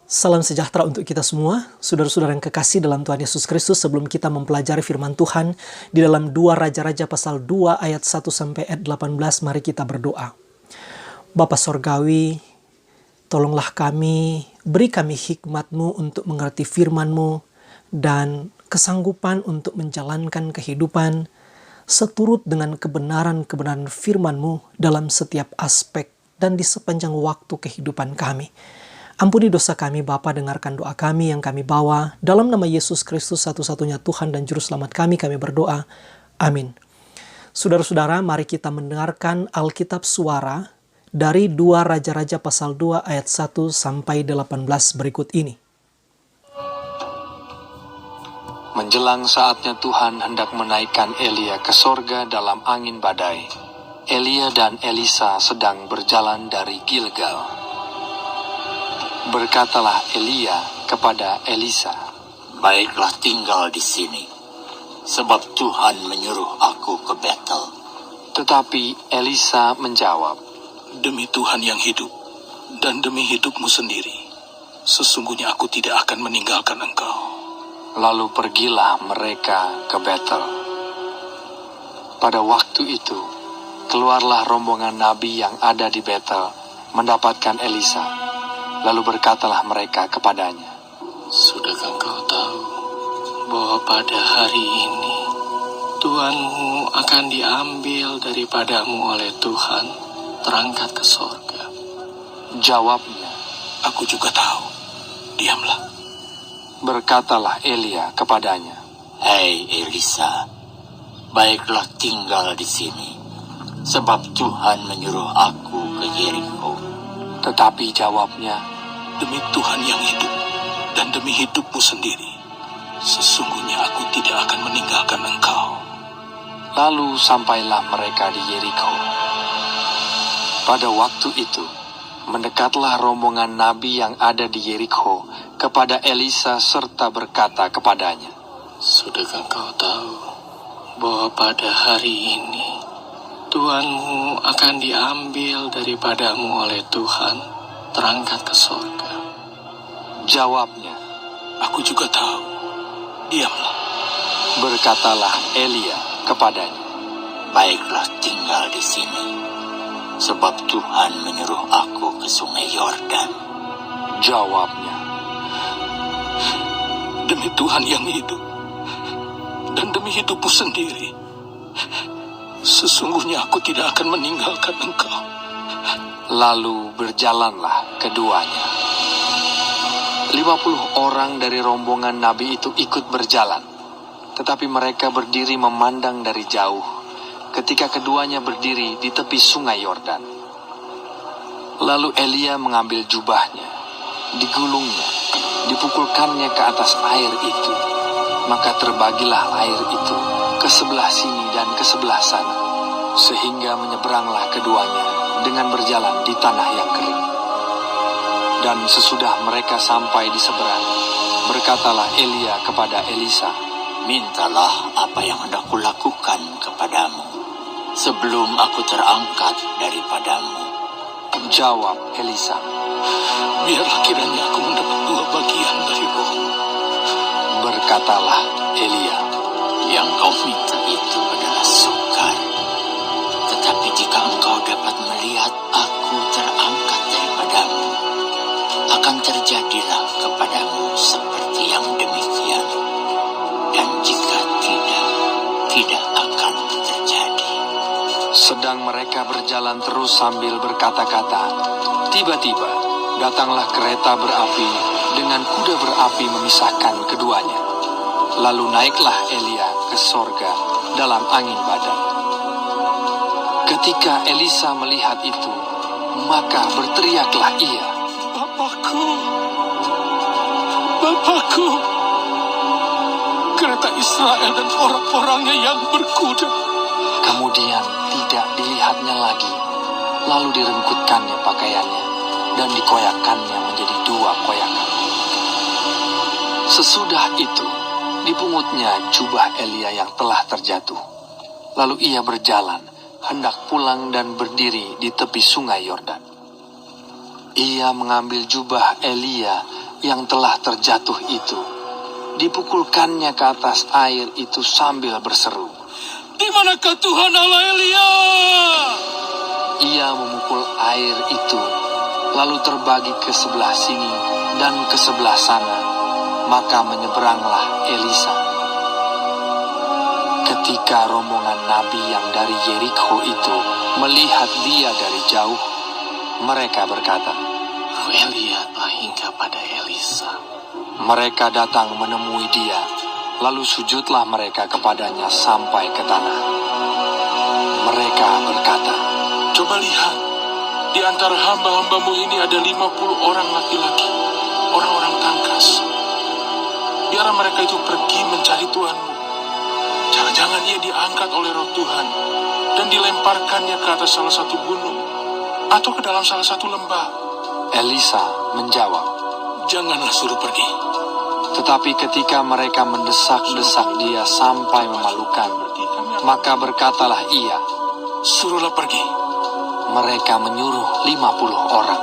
Salam sejahtera untuk kita semua, saudara-saudara yang kekasih dalam Tuhan Yesus Kristus. Sebelum kita mempelajari firman Tuhan di dalam 2 Raja-Raja pasal 2 ayat 1 sampai ayat 18, mari kita berdoa. Bapa Sorgawi, tolonglah kami, beri kami hikmat-Mu untuk mengerti firman-Mu dan kesanggupan untuk menjalankan kehidupan seturut dengan kebenaran-kebenaran firman-Mu dalam setiap aspek dan di sepanjang waktu kehidupan kami. Ampuni dosa kami Bapa, dengarkan doa kami yang kami bawa. Dalam nama Yesus Kristus satu-satunya Tuhan dan Juru Selamat kami berdoa. Amin. Saudara-saudara, mari kita mendengarkan Alkitab suara dari 2 Raja-Raja pasal 2 ayat 1 sampai 18 berikut ini. Menjelang saatnya Tuhan hendak menaikkan Elia ke sorga dalam angin badai, Elia dan Elisa sedang berjalan dari Gilgal. Berkatalah Elia kepada Elisa, "Baiklah, tinggal di sini, sebab Tuhan menyuruh aku ke Betel." Tetapi Elisa menjawab, "Demi Tuhan yang hidup, dan demi hidupmu sendiri, sesungguhnya aku tidak akan meninggalkan engkau." Lalu pergilah mereka ke Betel. Pada waktu itu, keluarlah rombongan nabi yang ada di Betel mendapatkan Elisa. Lalu berkatalah mereka kepadanya, "Sudahkah engkau tahu bahwa pada hari ini Tuhanmu akan diambil daripadamu oleh Tuhan, terangkat ke sorga?" Jawabnya, "Aku juga tahu, diamlah." Berkatalah Elia kepadanya, "Hei Elisa, baiklah tinggal di sini, sebab Tuhan menyuruh aku ke Yeriko." Tetapi jawabnya, "Demi Tuhan yang hidup, dan demi hidupmu sendiri, sesungguhnya aku tidak akan meninggalkan engkau." Lalu sampailah mereka di Yeriko. Pada waktu itu, mendekatlah rombongan nabi yang ada di Yeriko kepada Elisa serta berkata kepadanya, "Sudahkah engkau tahu bahwa pada hari ini Tuhanmu akan diambil daripadamu oleh Tuhan, terangkat ke sorga?" Jawabnya, "Aku juga tahu, diamlah." berkatalah Elia kepadanya, "Baiklah tinggal di sini, sebab Tuhan menyuruh aku ke sungai Yordan." Jawabnya, "Demi Tuhan yang hidup, dan demi hidupmu sendiri, sesungguhnya aku tidak akan meninggalkan engkau." Lalu berjalanlah keduanya. 50 orang dari rombongan nabi itu ikut berjalan, tetapi mereka berdiri memandang dari jauh ketika keduanya berdiri di tepi sungai Yordan. Lalu Elia mengambil jubahnya, digulungnya, dipukulkannya ke atas air itu, maka terbagilah air itu ke sebelah sini dan ke sebelah sana, sehingga menyeberanglah keduanya dengan berjalan di tanah yang kering. Dan sesudah mereka sampai di seberang, berkatalah Elia kepada Elisa, "Mintalah apa yang hendak kulakukan kepadamu, sebelum aku terangkat daripadamu." Jawab Elisa, "Biarlah kiranya aku mendapat 2 bagian dari rohmu." Berkatalah Elia, "Yang kau minta itu adalah sukar, tetapi jika engkau dapat melihat aku terangkat daripadamu, akan terjadilah kepadamu seperti yang demikian. Dan jika tidak akan terjadi." Sedang mereka berjalan terus sambil berkata-kata, tiba-tiba datanglah kereta berapi dengan kuda berapi memisahkan keduanya. Lalu naiklah Elia ke sorga dalam angin badai. Ketika Elisa melihat itu, maka berteriaklah ia, "Bapakku, Bapakku, kereta Israel dan orang-orangnya yang berkuda." Kemudian tidak dilihatnya lagi, lalu direngkutkannya pakaiannya dan dikoyakkannya menjadi 2 koyakan. Sesudah itu, dipungutnya jubah Elia yang telah terjatuh. Lalu ia berjalan, hendak pulang dan berdiri di tepi sungai Yordan. Ia mengambil jubah Elia yang telah terjatuh itu. Dipukulkannya ke atas air itu sambil berseru, Di manakah Tuhan Allah Elia? Ia memukul air itu, lalu terbagi ke sebelah sini dan ke sebelah sana, maka menyeberanglah Elisa. Ketika rombongan nabi yang dari Yerikho itu melihat dia dari jauh, mereka berkata, Roh Elia telah hingga pada Elisa. Mereka datang menemui dia, lalu sujudlah mereka kepadanya sampai ke tanah. Mereka berkata, Coba lihat, di antara hamba-hambamu ini ada 50 orang laki-laki, orang-orang tangkas. Biarlah mereka itu pergi mencari Tuhanmu. Jangan-jangan ia diangkat oleh roh Tuhan dan dilemparkannya ke atas salah satu gunung atau ke dalam salah satu lembah. Elisa menjawab, Janganlah suruh pergi. tetapi ketika mereka mendesak-desak dia sampai memalukan, maka berkatalah ia, Suruhlah pergi. mereka menyuruh 50 orang.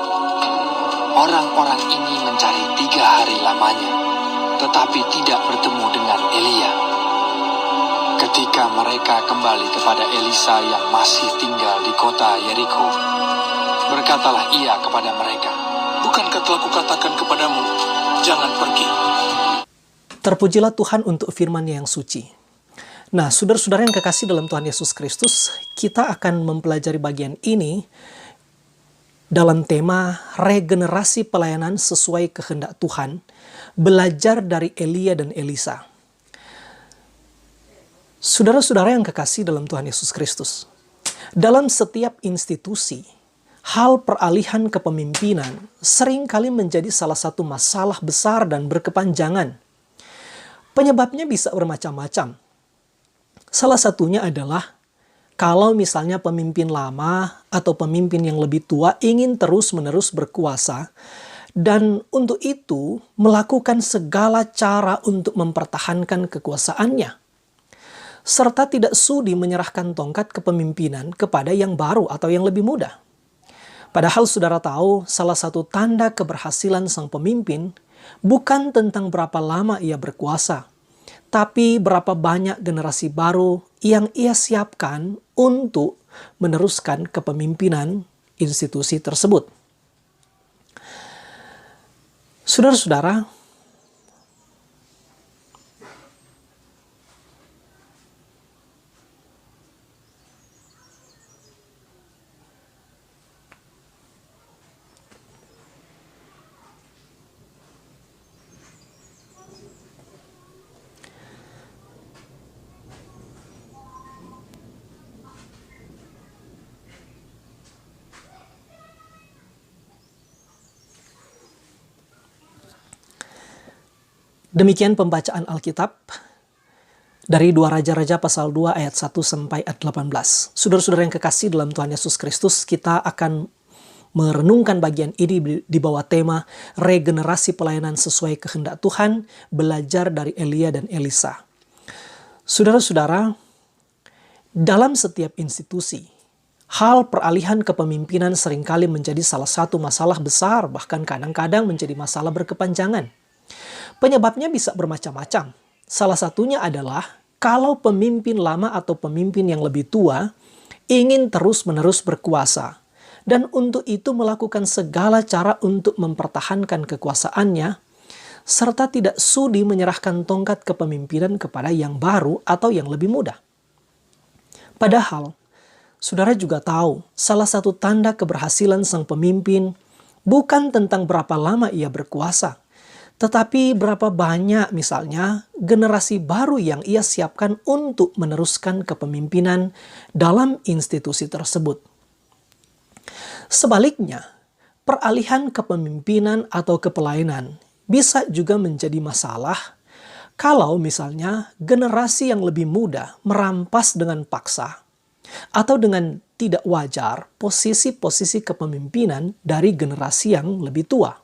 Orang-orang ini mencari 3 hari lamanya, tetapi tidak bertemu dengan Elia. Ketika mereka kembali kepada Elisa yang masih tinggal di kota Yerikho, berkatalah ia kepada mereka, Bukankah telah kukatakan kepadamu, jangan pergi? Terpujilah Tuhan untuk firman-Nya yang suci. Nah, saudara-saudara yang kekasih dalam Tuhan Yesus Kristus, kita akan mempelajari bagian ini dalam tema regenerasi pelayanan sesuai kehendak Tuhan, belajar dari Elia dan Elisa. Saudara-saudara yang kekasih dalam Tuhan Yesus Kristus, dalam setiap institusi, hal peralihan kepemimpinan seringkali menjadi salah satu masalah besar dan berkepanjangan. Penyebabnya bisa bermacam-macam. Salah satunya adalah kalau misalnya pemimpin lama atau pemimpin yang lebih tua ingin terus-menerus berkuasa dan untuk itu melakukan segala cara untuk mempertahankan kekuasaannya, serta tidak sudi menyerahkan tongkat kepemimpinan kepada yang baru atau yang lebih muda. Padahal saudara tahu, salah satu tanda keberhasilan sang pemimpin bukan tentang berapa lama ia berkuasa, tapi berapa banyak generasi baru yang ia siapkan untuk meneruskan kepemimpinan institusi tersebut. Saudara-saudara, demikian pembacaan Alkitab dari 2 Raja-Raja pasal 2 ayat 1 sampai ayat 18. Saudara-saudara yang kekasih dalam Tuhan Yesus Kristus, kita akan merenungkan bagian ini di bawah tema regenerasi pelayanan sesuai kehendak Tuhan, belajar dari Elia dan Elisa. Saudara-saudara, dalam setiap institusi, hal peralihan kepemimpinan seringkali menjadi salah satu masalah besar, bahkan kadang-kadang menjadi masalah berkepanjangan. Penyebabnya bisa bermacam-macam. Salah satunya adalah kalau pemimpin lama atau pemimpin yang lebih tua ingin terus-menerus berkuasa dan untuk itu melakukan segala cara untuk mempertahankan kekuasaannya serta tidak sudi menyerahkan tongkat kepemimpinan kepada yang baru atau yang lebih muda. Padahal, saudara juga tahu salah satu tanda keberhasilan sang pemimpin bukan tentang berapa lama ia berkuasa, tetapi berapa banyak misalnya generasi baru yang ia siapkan untuk meneruskan kepemimpinan dalam institusi tersebut. Sebaliknya, peralihan kepemimpinan atau kepelainan bisa juga menjadi masalah kalau misalnya generasi yang lebih muda merampas dengan paksa atau dengan tidak wajar posisi-posisi kepemimpinan dari generasi yang lebih tua.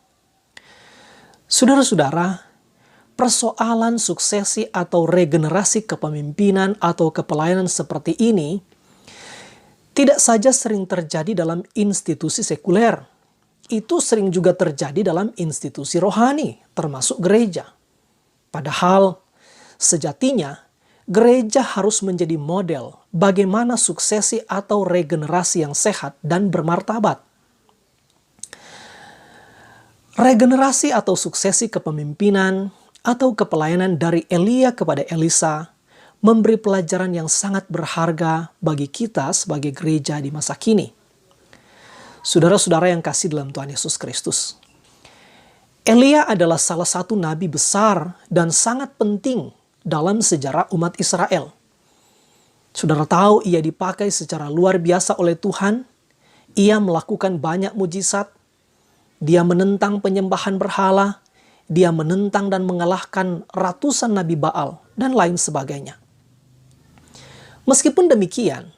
Saudara-saudara, persoalan suksesi atau regenerasi kepemimpinan atau kepelainan seperti ini tidak saja sering terjadi dalam institusi sekuler. itu sering juga terjadi dalam institusi rohani, termasuk gereja. Padahal sejatinya gereja harus menjadi model bagaimana suksesi atau regenerasi yang sehat dan bermartabat. Regenerasi atau suksesi kepemimpinan atau kepelayanan dari Elia kepada Elisa memberi pelajaran yang sangat berharga bagi kita sebagai gereja di masa kini. Saudara-saudara yang kasih dalam Tuhan Yesus Kristus, Elia adalah salah satu nabi besar dan sangat penting dalam sejarah umat Israel. Saudara tahu ia dipakai secara luar biasa oleh Tuhan. Ia melakukan banyak mujizat. Dia menentang penyembahan berhala. Dia menentang dan mengalahkan ratusan nabi Baal dan lain sebagainya. Meskipun demikian,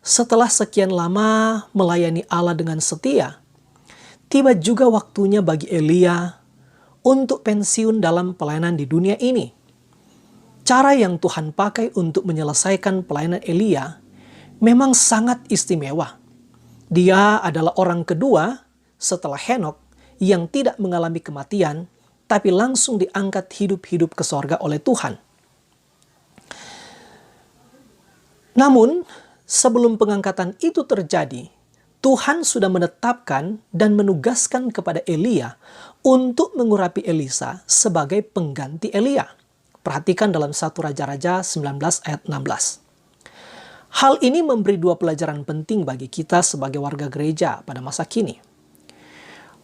setelah sekian lama melayani Allah dengan setia, tiba juga waktunya bagi Elia untuk pensiun dalam pelayanan di dunia ini. Cara yang Tuhan pakai untuk menyelesaikan pelayanan Elia memang sangat istimewa. Dia adalah orang kedua setelah Henokh yang tidak mengalami kematian, tapi langsung diangkat hidup-hidup ke sorga oleh Tuhan. Namun, sebelum pengangkatan itu terjadi, Tuhan sudah menetapkan dan menugaskan kepada Elia untuk mengurapi Elisa sebagai pengganti Elia. Perhatikan dalam 1 Raja-Raja 19 ayat 16. Hal ini memberi dua pelajaran penting bagi kita sebagai warga gereja pada masa kini.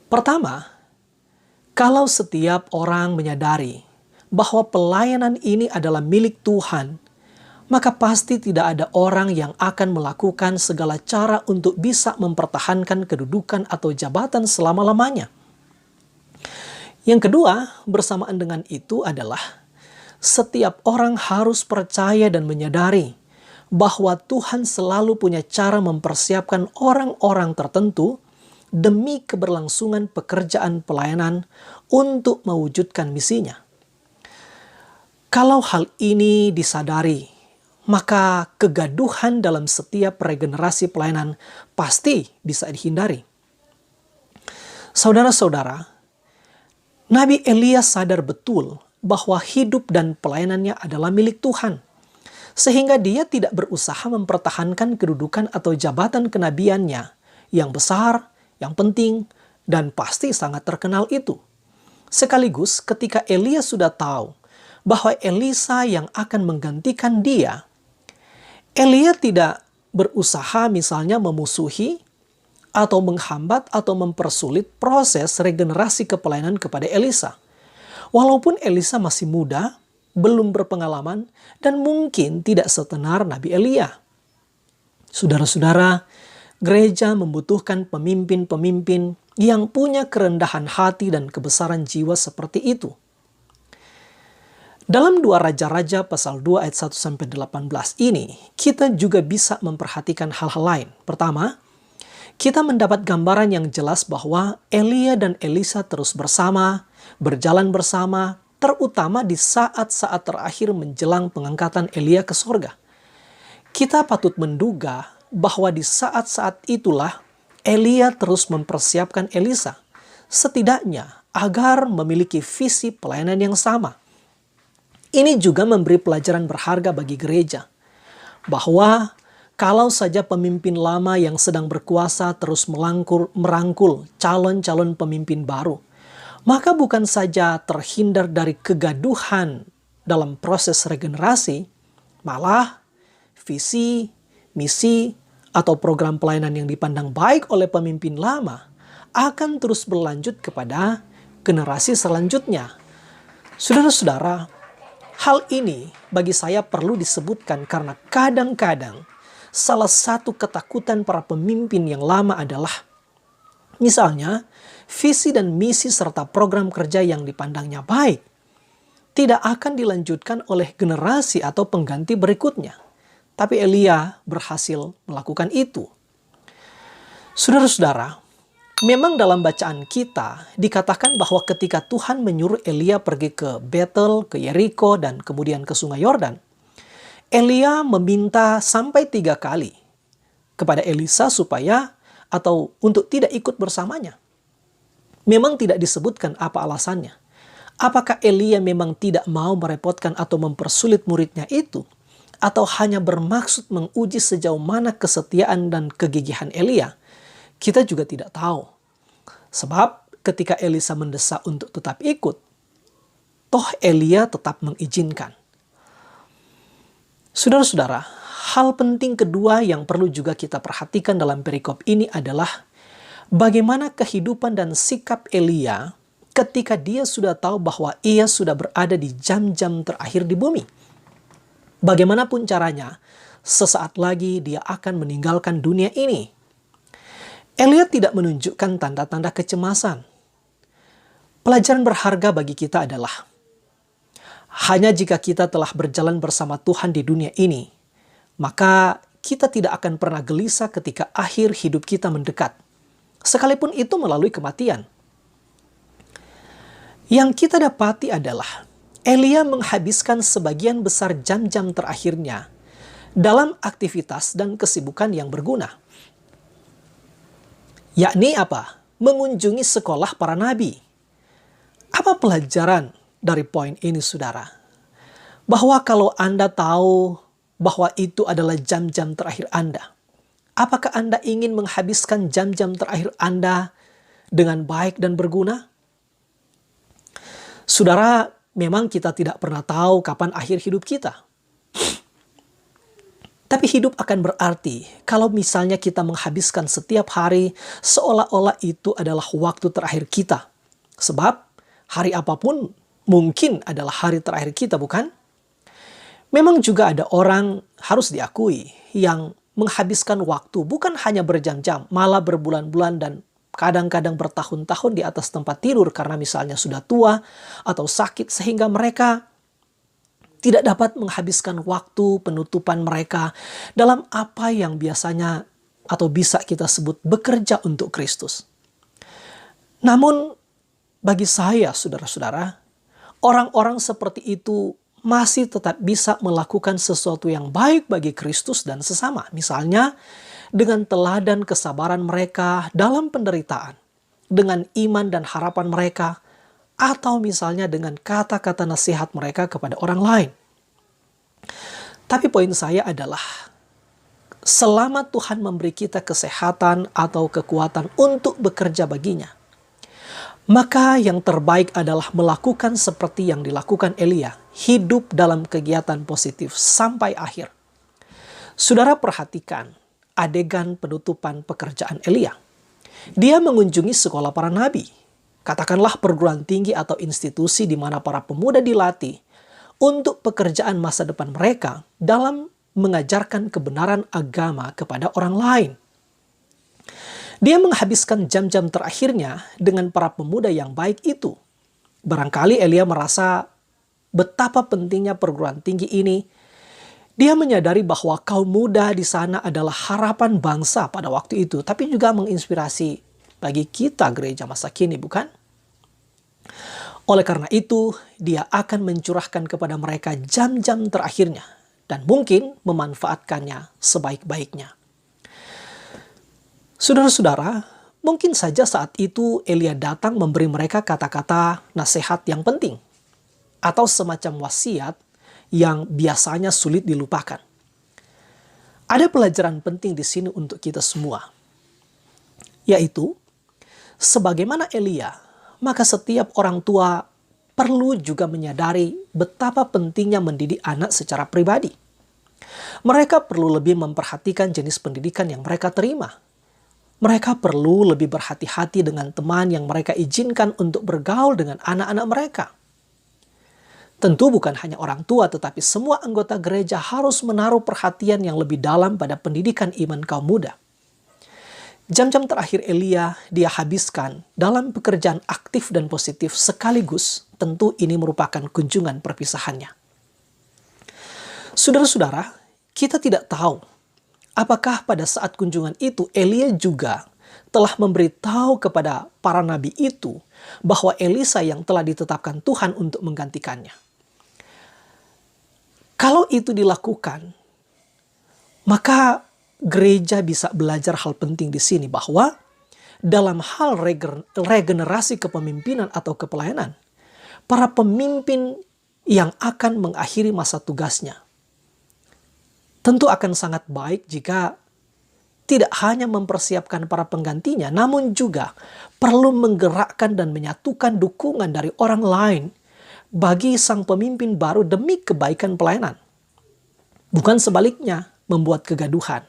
Pertama, kalau setiap orang menyadari bahwa pelayanan ini adalah milik Tuhan, maka pasti tidak ada orang yang akan melakukan segala cara untuk bisa mempertahankan kedudukan atau jabatan selama-lamanya. Yang kedua, bersamaan dengan itu adalah setiap orang harus percaya dan menyadari bahwa Tuhan selalu punya cara mempersiapkan orang-orang tertentu demi keberlangsungan pekerjaan pelayanan untuk mewujudkan misinya. Kalau hal ini disadari, maka kegaduhan dalam setiap regenerasi pelayanan pasti bisa dihindari. Saudara-saudara, Nabi Elia sadar betul bahwa hidup dan pelayanannya adalah milik Tuhan, sehingga dia tidak berusaha mempertahankan kedudukan atau jabatan kenabiannya yang besar, yang penting, dan pasti sangat terkenal itu. Sekaligus ketika Elia sudah tahu bahwa Elisa yang akan menggantikan dia, Elia tidak berusaha misalnya memusuhi atau menghambat atau mempersulit proses regenerasi kepelayanan kepada Elisa. Walaupun Elisa masih muda, belum berpengalaman, dan mungkin tidak setenar Nabi Elia. Saudara-saudara, gereja membutuhkan pemimpin-pemimpin yang punya kerendahan hati dan kebesaran jiwa seperti itu. Dalam 2 Raja-Raja pasal 2 ayat 1-18 ini, kita juga bisa memperhatikan hal-hal lain. Pertama, kita mendapat gambaran yang jelas bahwa Elia dan Elisa terus bersama, berjalan bersama, terutama di saat-saat terakhir menjelang pengangkatan Elia ke sorga. Kita patut menduga bahwa di saat-saat itulah Elia terus mempersiapkan Elisa, setidaknya agar memiliki visi pelayanan yang sama. Ini juga memberi pelajaran berharga bagi gereja, bahwa kalau saja pemimpin lama yang sedang berkuasa terus merangkul calon-calon pemimpin baru, maka bukan saja terhindar dari kegaduhan dalam proses regenerasi, malah visi, misi, atau program pelayanan yang dipandang baik oleh pemimpin lama akan terus berlanjut kepada generasi selanjutnya. Saudara-saudara, hal ini bagi saya perlu disebutkan karena kadang-kadang salah satu ketakutan para pemimpin yang lama adalah misalnya visi dan misi serta program kerja yang dipandangnya baik tidak akan dilanjutkan oleh generasi atau pengganti berikutnya. Tapi Elia berhasil melakukan itu. Saudara-saudara, memang dalam bacaan kita dikatakan bahwa ketika Tuhan menyuruh Elia pergi ke Betel, ke Yeriko, dan kemudian ke Sungai Yordan, Elia meminta sampai 3 kali kepada Elisa supaya atau untuk tidak ikut bersamanya. Memang tidak disebutkan apa alasannya. Apakah Elia memang tidak mau merepotkan atau mempersulit muridnya itu? Atau hanya bermaksud menguji sejauh mana kesetiaan dan kegigihan Elia? Kita juga tidak tahu. Sebab ketika Elisa mendesak untuk tetap ikut, toh Elia tetap mengizinkan. Saudara-saudara, hal penting kedua yang perlu juga kita perhatikan dalam perikop ini adalah bagaimana kehidupan dan sikap Elia ketika dia sudah tahu bahwa ia sudah berada di jam-jam terakhir di bumi. Bagaimanapun caranya, sesaat lagi dia akan meninggalkan dunia ini. Elia tidak menunjukkan tanda-tanda kecemasan. Pelajaran berharga bagi kita adalah, hanya jika kita telah berjalan bersama Tuhan di dunia ini, maka kita tidak akan pernah gelisah ketika akhir hidup kita mendekat, sekalipun itu melalui kematian. Yang kita dapati adalah Elia menghabiskan sebagian besar jam-jam terakhirnya dalam aktivitas dan kesibukan yang berguna. Yakni apa? Mengunjungi sekolah para nabi. Apa pelajaran dari poin ini, saudara? Bahwa kalau Anda tahu bahwa itu adalah jam-jam terakhir Anda, apakah Anda ingin menghabiskan jam-jam terakhir Anda dengan baik dan berguna? Saudara, memang kita tidak pernah tahu kapan akhir hidup kita. Tapi hidup akan berarti kalau misalnya kita menghabiskan setiap hari seolah-olah itu adalah waktu terakhir kita. Sebab hari apapun mungkin adalah hari terakhir kita, bukan? Memang juga ada orang, harus diakui, yang menghabiskan waktu bukan hanya berjam-jam, malah berbulan-bulan dan kadang-kadang bertahun-tahun di atas tempat tidur karena misalnya sudah tua atau sakit sehingga mereka tidak dapat menghabiskan waktu penutupan mereka dalam apa yang biasanya atau bisa kita sebut bekerja untuk Kristus. Namun bagi saya, saudara-saudara, orang-orang seperti itu masih tetap bisa melakukan sesuatu yang baik bagi Kristus dan sesama. Misalnya, dengan teladan kesabaran mereka dalam penderitaan, dengan iman dan harapan mereka, atau misalnya dengan kata-kata nasihat mereka kepada orang lain. Tapi poin saya adalah, selama Tuhan memberi kita kesehatan atau kekuatan untuk bekerja baginya, maka yang terbaik adalah melakukan seperti yang dilakukan Elia, hidup dalam kegiatan positif sampai akhir. Saudara perhatikan adegan penutupan pekerjaan Elia. Dia mengunjungi sekolah para nabi, katakanlah perguruan tinggi atau institusi di mana para pemuda dilatih untuk pekerjaan masa depan mereka dalam mengajarkan kebenaran agama kepada orang lain. Dia menghabiskan jam-jam terakhirnya dengan para pemuda yang baik itu. Barangkali Elia merasa betapa pentingnya perguruan tinggi ini. Dia menyadari bahwa kaum muda di sana adalah harapan bangsa pada waktu itu, tapi juga menginspirasi bagi kita gereja masa kini, bukan? Oleh karena itu, dia akan mencurahkan kepada mereka jam-jam terakhirnya dan mungkin memanfaatkannya sebaik-baiknya. Saudara-saudara, mungkin saja saat itu Elia datang memberi mereka kata-kata nasihat yang penting atau semacam wasiat yang biasanya sulit dilupakan. Ada pelajaran penting di sini untuk kita semua, yaitu sebagaimana Elia, maka setiap orang tua perlu juga menyadari betapa pentingnya mendidik anak secara pribadi. Mereka perlu lebih memperhatikan jenis pendidikan yang mereka terima. Mereka perlu lebih berhati-hati dengan teman yang mereka izinkan untuk bergaul dengan anak-anak mereka. Tentu bukan hanya orang tua, tetapi semua anggota gereja harus menaruh perhatian yang lebih dalam pada pendidikan iman kaum muda. Jam-jam terakhir Elia dia habiskan dalam pekerjaan aktif dan positif sekaligus. Tentu ini merupakan kunjungan perpisahannya. Saudara-saudara, kita tidak tahu apakah pada saat kunjungan itu Elia juga telah memberitahu kepada para nabi itu bahwa Elisa yang telah ditetapkan Tuhan untuk menggantikannya. Kalau itu dilakukan, maka gereja bisa belajar hal penting di sini bahwa dalam hal regenerasi kepemimpinan atau kepelayanan, para pemimpin yang akan mengakhiri masa tugasnya, tentu akan sangat baik jika tidak hanya mempersiapkan para penggantinya, namun juga perlu menggerakkan dan menyatukan dukungan dari orang lain bagi sang pemimpin baru demi kebaikan pelayanan. Bukan sebaliknya, membuat kegaduhan.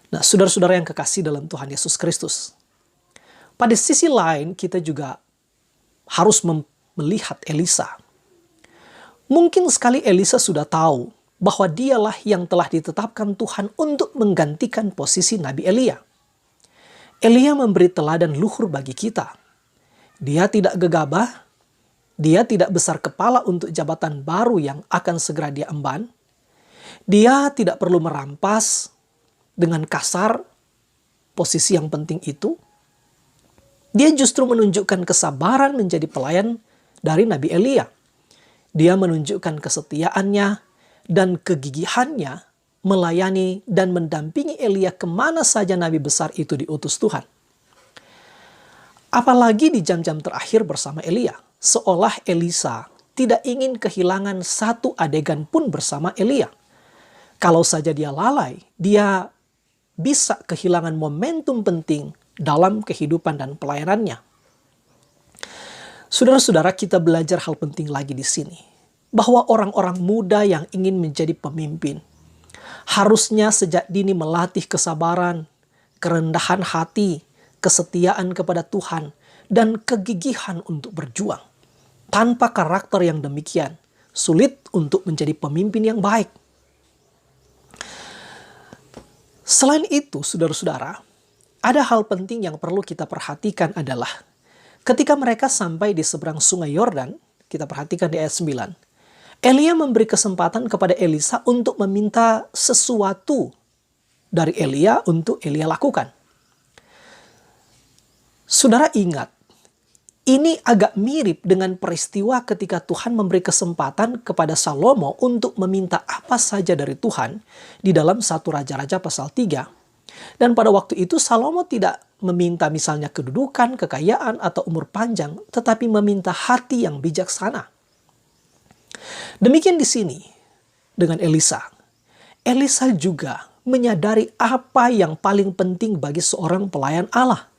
Nah, saudara-saudara yang kekasih dalam Tuhan Yesus Kristus, pada sisi lain kita juga harus melihat Elisa. Mungkin sekali Elisa sudah tahu bahwa dialah yang telah ditetapkan Tuhan untuk menggantikan posisi Nabi Elia. Elia memberi teladan luhur bagi kita. Dia tidak gegabah, dia tidak besar kepala untuk jabatan baru yang akan segera dia emban. Dia tidak perlu merampas dengan kasar posisi yang penting itu. Dia justru menunjukkan kesabaran menjadi pelayan dari Nabi Elia. Dia menunjukkan kesetiaannya dan kegigihannya melayani dan mendampingi Elia kemana saja nabi besar itu diutus Tuhan. Apalagi di jam-jam terakhir bersama Elia, seolah Elisa tidak ingin kehilangan satu adegan pun bersama Elia. Kalau saja dia lalai, dia bisa kehilangan momentum penting dalam kehidupan dan pelayanannya. Saudara-saudara, kita belajar hal penting lagi di sini, bahwa orang-orang muda yang ingin menjadi pemimpin harusnya sejak dini melatih kesabaran, kerendahan hati, kesetiaan kepada Tuhan, dan kegigihan untuk berjuang. Tanpa karakter yang demikian, sulit untuk menjadi pemimpin yang baik. Selain itu, saudara-saudara, ada hal penting yang perlu kita perhatikan adalah ketika mereka sampai di seberang sungai Yordan, kita perhatikan di ayat 9, Elia memberi kesempatan kepada Elisa untuk meminta sesuatu dari Elia untuk Elia lakukan. Saudara ingat, ini agak mirip dengan peristiwa ketika Tuhan memberi kesempatan kepada Salomo untuk meminta apa saja dari Tuhan di dalam 1 Raja-Raja pasal 3. Dan pada waktu itu Salomo tidak meminta misalnya kedudukan, kekayaan, atau umur panjang, tetapi meminta hati yang bijaksana. Demikian di sini dengan Elisa. Elisa juga menyadari apa yang paling penting bagi seorang pelayan Allah.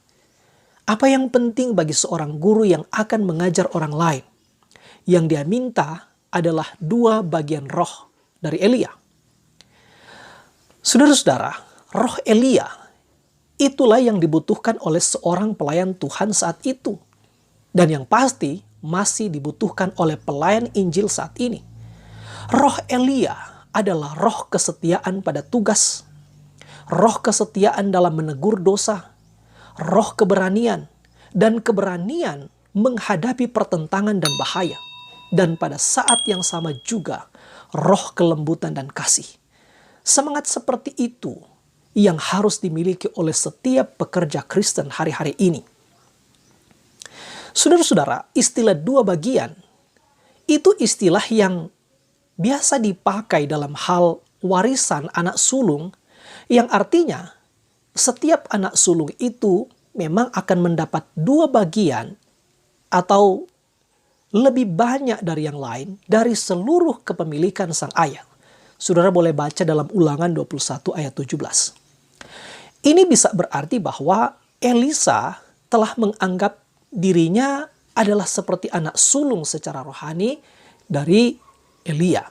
Apa yang penting bagi seorang guru yang akan mengajar orang lain. Yang dia minta adalah 2 bagian roh dari Elia. Saudara-saudara, roh Elia itulah yang dibutuhkan oleh seorang pelayan Tuhan saat itu. Dan yang pasti masih dibutuhkan oleh pelayan Injil saat ini. Roh Elia adalah roh kesetiaan pada tugas, roh kesetiaan dalam menegur dosa, roh keberanian, dan keberanian menghadapi pertentangan dan bahaya. Dan pada saat yang sama juga, roh kelembutan dan kasih. Semangat seperti itu yang harus dimiliki oleh setiap pekerja Kristen hari-hari ini. Saudara-saudara, istilah 2 bagian, itu istilah yang biasa dipakai dalam hal warisan anak sulung, yang artinya setiap anak sulung itu memang akan mendapat 2 bagian atau lebih banyak dari yang lain dari seluruh kepemilikan sang ayah. Saudara boleh baca dalam Ulangan 21 ayat 17. Ini bisa berarti bahwa Elisa telah menganggap dirinya adalah seperti anak sulung secara rohani dari Elia.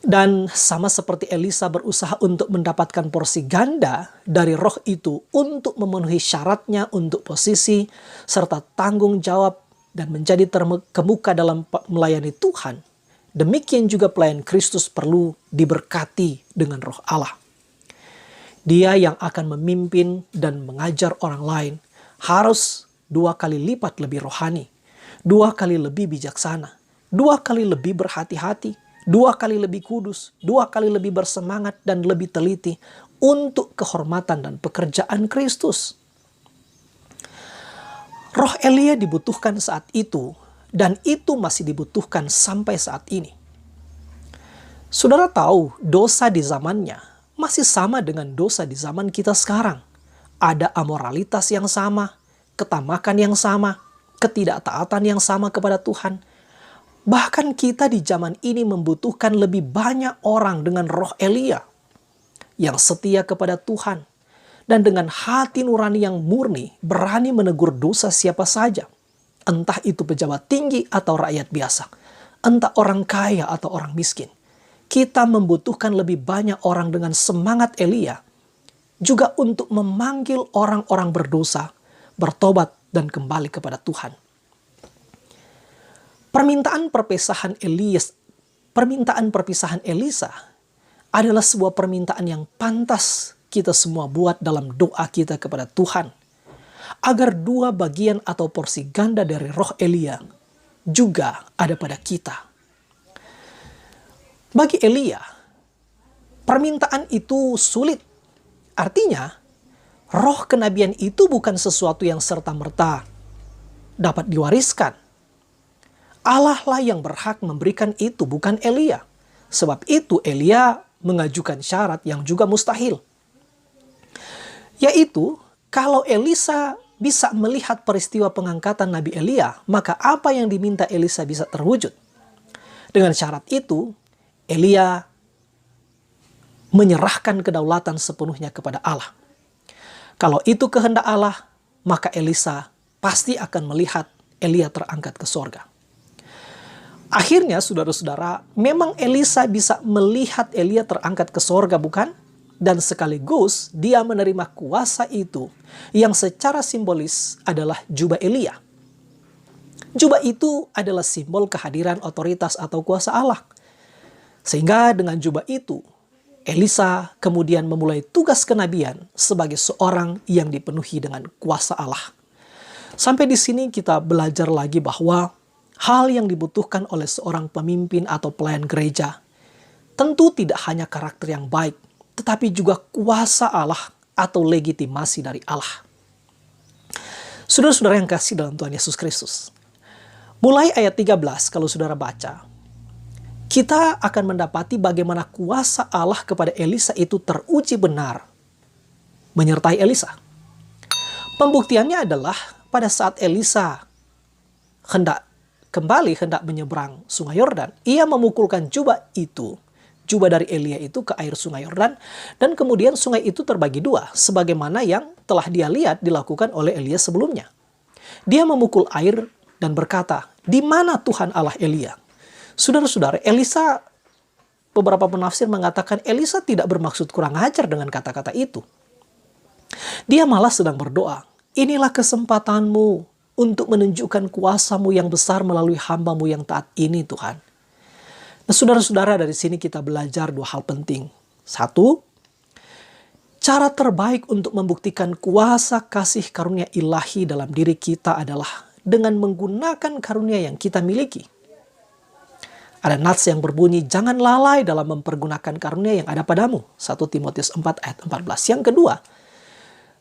Dan sama seperti Elisa berusaha untuk mendapatkan porsi ganda dari roh itu untuk memenuhi syaratnya untuk posisi serta tanggung jawab dan menjadi terkemuka dalam melayani Tuhan. Demikian juga pelayan Kristus perlu diberkati dengan roh Allah. Dia yang akan memimpin dan mengajar orang lain harus 2 kali lipat lebih rohani, 2 kali lebih bijaksana, 2 kali lebih berhati-hati, 2 kali lebih kudus, 2 kali lebih bersemangat dan lebih teliti untuk kehormatan dan pekerjaan Kristus. Roh Elia dibutuhkan saat itu dan itu masih dibutuhkan sampai saat ini. Saudara tahu dosa di zamannya masih sama dengan dosa di zaman kita sekarang. ada amoralitas yang sama, ketamakan yang sama, ketidaktaatan yang sama kepada Tuhan. Bahkan kita di zaman ini membutuhkan lebih banyak orang dengan roh Elia yang setia kepada Tuhan dan dengan hati nurani yang murni berani menegur dosa siapa saja. Entah itu pejabat tinggi atau rakyat biasa, entah orang kaya atau orang miskin. Kita membutuhkan lebih banyak orang dengan semangat Elia juga untuk memanggil orang-orang berdosa, bertobat dan kembali kepada Tuhan. Permintaan perpisahan Elisa adalah sebuah permintaan yang pantas kita semua buat dalam doa kita kepada Tuhan, agar dua bagian atau porsi ganda dari roh Elia juga ada pada kita. Bagi Elia, permintaan itu sulit. Artinya, roh kenabian itu bukan sesuatu yang serta-merta dapat diwariskan. Allah lah yang berhak memberikan itu, bukan Elia. Sebab itu Elia mengajukan syarat yang juga mustahil. Yaitu, kalau Elisa bisa melihat peristiwa pengangkatan Nabi Elia, maka apa yang diminta Elisa bisa terwujud. Dengan syarat itu, Elia menyerahkan kedaulatan sepenuhnya kepada Allah. Kalau itu kehendak Allah, maka Elisa pasti akan melihat Elia terangkat ke sorga. Akhirnya, saudara-saudara, memang Elisa bisa melihat Elia terangkat ke sorga, bukan? Dan sekaligus dia menerima kuasa itu yang secara simbolis adalah jubah Elia. Jubah itu adalah simbol kehadiran otoritas atau kuasa Allah. Sehingga dengan jubah itu, Elisa kemudian memulai tugas kenabian sebagai seorang yang dipenuhi dengan kuasa Allah. Sampai di sini kita belajar lagi bahwa hal yang dibutuhkan oleh seorang pemimpin atau pelayan gereja tentu tidak hanya karakter yang baik, tetapi juga kuasa Allah atau legitimasi dari Allah. Saudara-saudara yang kasih dalam Tuhan Yesus Kristus, mulai ayat 13 kalau saudara baca, kita akan mendapati bagaimana kuasa Allah kepada Elisa itu teruji benar menyertai Elisa. Pembuktiannya adalah pada saat Elisa hendak menyeberang sungai Yordan, ia memukulkan jubah dari Elia itu ke air sungai Yordan, dan kemudian sungai itu terbagi dua, sebagaimana yang telah dia lihat dilakukan oleh Elia sebelumnya. Dia memukul air dan berkata, "Di mana Tuhan Allah Elia?" Saudara-saudara, beberapa penafsir mengatakan Elisa tidak bermaksud kurang ajar dengan kata-kata itu. Dia malah sedang berdoa, "Inilah kesempatanmu untuk menunjukkan kuasamu yang besar melalui hambamu yang taat ini, Tuhan." Nah, saudara-saudara, dari sini kita belajar dua hal penting. Satu, cara terbaik untuk membuktikan kuasa kasih karunia ilahi dalam diri kita adalah dengan menggunakan karunia yang kita miliki. Ada nats yang berbunyi, "Jangan lalai dalam mempergunakan karunia yang ada padamu." 1 Timotius 4 ayat 14. Yang kedua,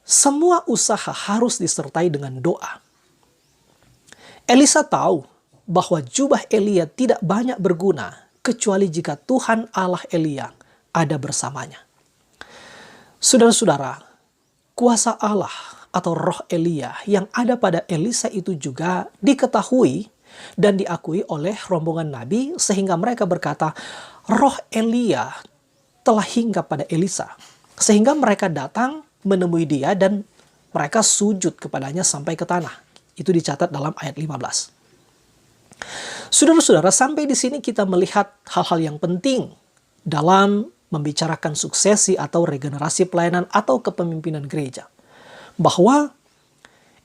semua usaha harus disertai dengan doa. Elisa tahu bahwa jubah Elia tidak banyak berguna kecuali jika Tuhan Allah Elia ada bersamanya. Saudara-saudara, kuasa Allah atau roh Elia yang ada pada Elisa itu juga diketahui dan diakui oleh rombongan Nabi, sehingga mereka berkata, "Roh Elia telah hinggap pada Elisa." Sehingga mereka datang menemui dia dan mereka sujud kepadanya sampai ke tanah. Itu dicatat dalam ayat 15. Saudara-saudara, sampai di sini kita melihat hal-hal yang penting dalam membicarakan suksesi atau regenerasi pelayanan atau kepemimpinan gereja. Bahwa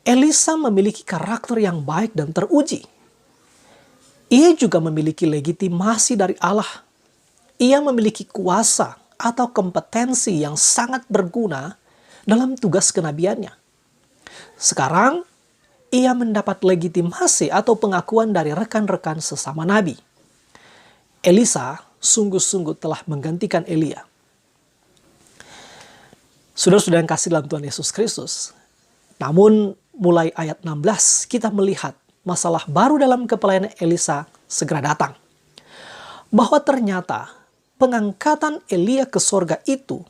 Elisa memiliki karakter yang baik dan teruji. Ia juga memiliki legitimasi dari Allah. Ia memiliki kuasa atau kompetensi yang sangat berguna dalam tugas kenabiannya. Sekarang, ia mendapat legitimasi atau pengakuan dari rekan-rekan sesama nabi. Elisa sungguh-sungguh telah menggantikan Elia. Saudara-saudara yang kasih dalam Tuhan Yesus Kristus. Namun mulai ayat 16 kita melihat masalah baru dalam kepelayanan Elisa segera datang. Bahwa ternyata pengangkatan Elia ke sorga itu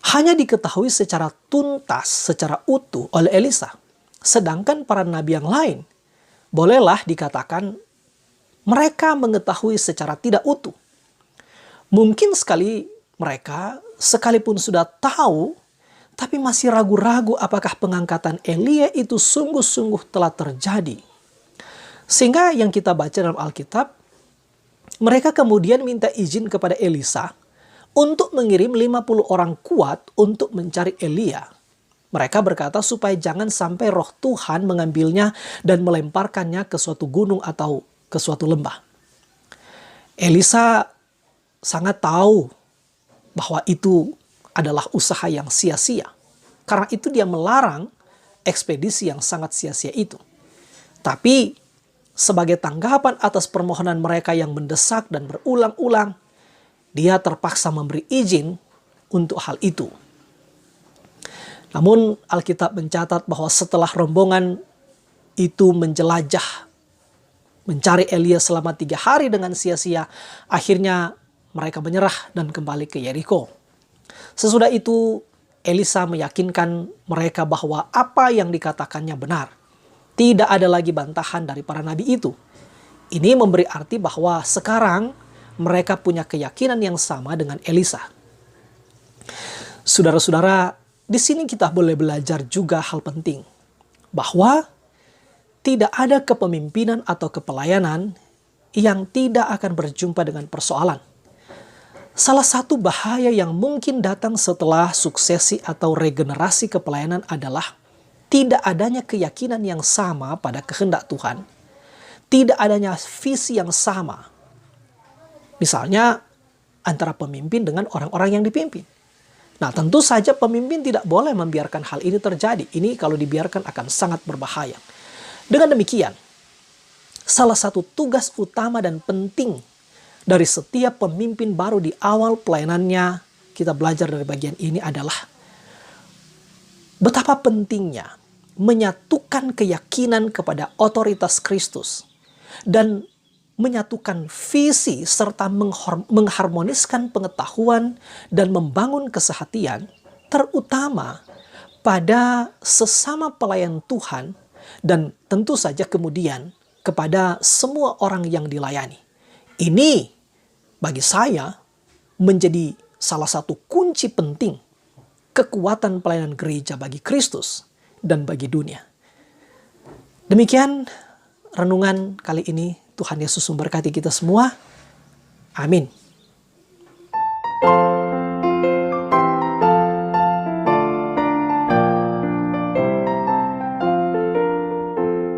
hanya diketahui secara tuntas, secara utuh oleh Elisa. Sedangkan para nabi yang lain, bolehlah dikatakan mereka mengetahui secara tidak utuh. Mungkin sekali mereka sekalipun sudah tahu, tapi masih ragu-ragu apakah pengangkatan Elia itu sungguh-sungguh telah terjadi. Sehingga yang kita baca dalam Alkitab, mereka kemudian minta izin kepada Elisa untuk mengirim 50 orang kuat untuk mencari Elia. Mereka berkata supaya jangan sampai roh Tuhan mengambilnya dan melemparkannya ke suatu gunung atau ke suatu lembah. Elisa sangat tahu bahwa itu adalah usaha yang sia-sia. Karena itu dia melarang ekspedisi yang sangat sia-sia itu. Tapi sebagai tanggapan atas permohonan mereka yang mendesak dan berulang-ulang, dia terpaksa memberi izin untuk hal itu. Namun Alkitab mencatat bahwa setelah rombongan itu menjelajah, mencari Elia selama 3 hari dengan sia-sia, akhirnya mereka menyerah dan kembali ke Yeriko. Sesudah itu Elisa meyakinkan mereka bahwa apa yang dikatakannya benar. Tidak ada lagi bantahan dari para nabi itu. Ini memberi arti bahwa sekarang mereka punya keyakinan yang sama dengan Elisa. Saudara-saudara, di sini kita boleh belajar juga hal penting. Bahwa tidak ada kepemimpinan atau kepelayanan yang tidak akan berjumpa dengan persoalan. Salah satu bahaya yang mungkin datang setelah suksesi atau regenerasi kepelayanan adalah tidak adanya keyakinan yang sama pada kehendak Tuhan. Tidak adanya visi yang sama. Misalnya antara pemimpin dengan orang-orang yang dipimpin. Nah, tentu saja pemimpin tidak boleh membiarkan hal ini terjadi. Ini kalau dibiarkan akan sangat berbahaya. Dengan demikian, salah satu tugas utama dan penting dari setiap pemimpin baru di awal pelayanannya, kita belajar dari bagian ini adalah betapa pentingnya menyatukan keyakinan kepada otoritas Kristus dan menyatukan visi serta mengharmoniskan pengetahuan dan membangun kesehatian, terutama pada sesama pelayan Tuhan dan tentu saja kemudian kepada semua orang yang dilayani. Ini bagi saya menjadi salah satu kunci penting kekuatan pelayanan gereja bagi Kristus dan bagi dunia. Demikian renungan kali ini. Tuhan Yesus memberkati kita semua. Amin.